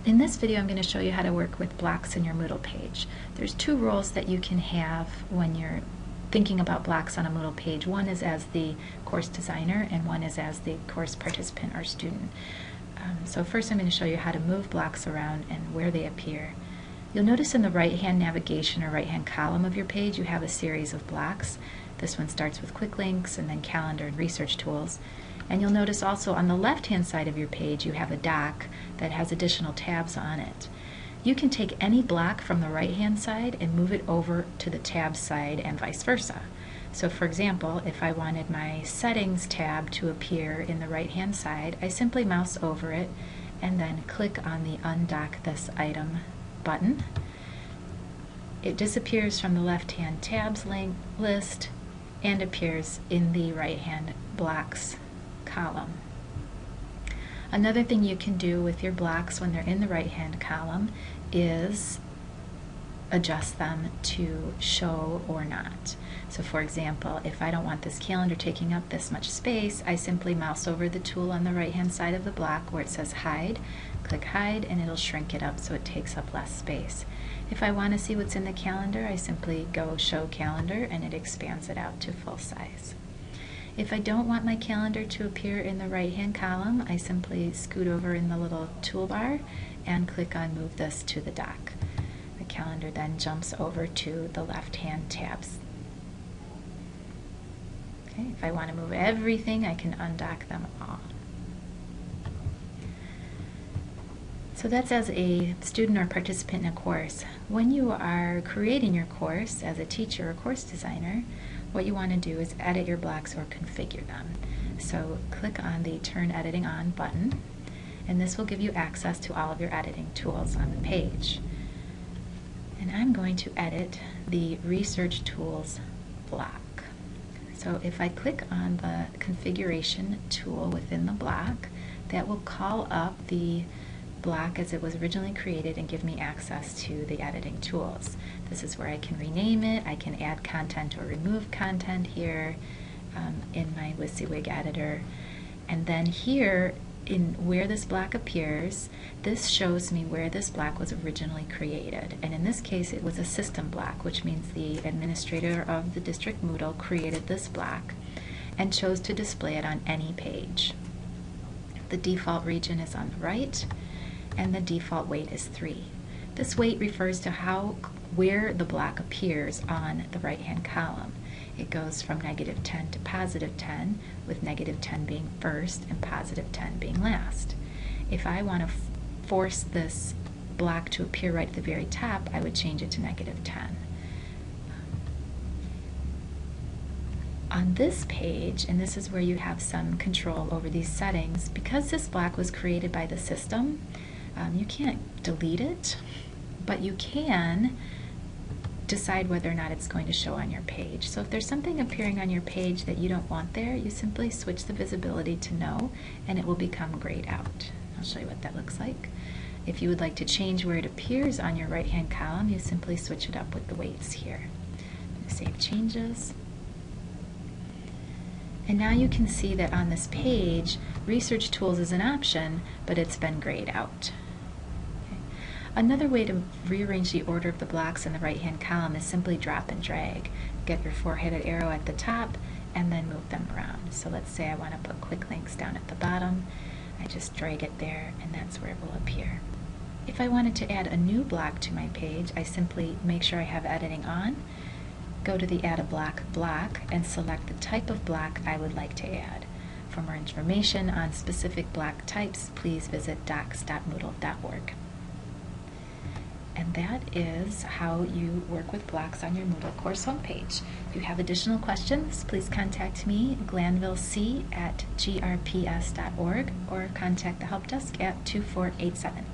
In this video, I'm going to show you how to work with blocks in your Moodle page. There's two roles that you can have when you're thinking about blocks on a Moodle page. One is as the course designer, and one is as the course participant or student. So first I'm going to show you how to move blocks around and where they appear. You'll notice in the right-hand navigation or right-hand column of your page you have a series of blocks. This one starts with quick links and then calendar and research tools. And you'll notice also on the left-hand side of your page you have a dock that has additional tabs on it. You can take any block from the right-hand side and move it over to the tab side and vice versa. So for example, if I wanted my settings tab to appear in the right-hand side, I simply mouse over it and then click on the undock this item button. It disappears from the left-hand tabs list and appears in the right-hand blocks column. Another thing you can do with your blocks when they're in the right-hand column is adjust them to show or not. So for example, if I don't want this calendar taking up this much space, I simply mouse over the tool on the right-hand side of the block where it says hide, click hide, and it'll shrink it up so it takes up less space. If I want to see what's in the calendar, I simply go show calendar and it expands it out to full size. If I don't want my calendar to appear in the right-hand column, I simply scoot over in the little toolbar and click on move this to the dock. The calendar then jumps over to the left-hand tabs. Okay, if I want to move everything, I can undock them all. So that's as a student or participant in a course. When you are creating your course as a teacher or course designer, what you want to do is edit your blocks or configure them. So click on the Turn Editing On button, and this will give you access to all of your editing tools on the page. And I'm going to edit the Research Tools block. So if I click on the Configuration tool within the block, that will call up the block as it was originally created and give me access to the editing tools. This is where I can rename it, I can add content or remove content here in my WYSIWYG editor. And then here, in where this block appears, this shows me where this block was originally created. And in this case, it was a system block, which means the administrator of the district Moodle created this block and chose to display it on any page. The default region is on the right, and the default weight is 3. This weight refers to where the block appears on the right-hand column. It goes from -10 to +10, with -10 being first and +10 being last. If I want to force this block to appear right at the very top, I would change it to -10. On this page, and this is where you have some control over these settings, because this block was created by the system, you can't delete it, but you can decide whether or not it's going to show on your page. So if there's something appearing on your page that you don't want there, you simply switch the visibility to no, and it will become grayed out. I'll show you what that looks like. If you would like to change where it appears on your right-hand column, you simply switch it up with the weights here. I'm going to save changes. And now you can see that on this page, Research Tools is an option, but it's been grayed out. Another way to rearrange the order of the blocks in the right-hand column is simply drop and drag. Get your four-headed arrow at the top and then move them around. So let's say I want to put quick links down at the bottom. I just drag it there and that's where it will appear. If I wanted to add a new block to my page, I simply make sure I have editing on, go to the Add a Block block, and select the type of block I would like to add. For more information on specific block types, please visit docs.moodle.org. And that is how you work with blocks on your Moodle course homepage. If you have additional questions, please contact me, glanvillec@grps.org, or contact the help desk at 2487.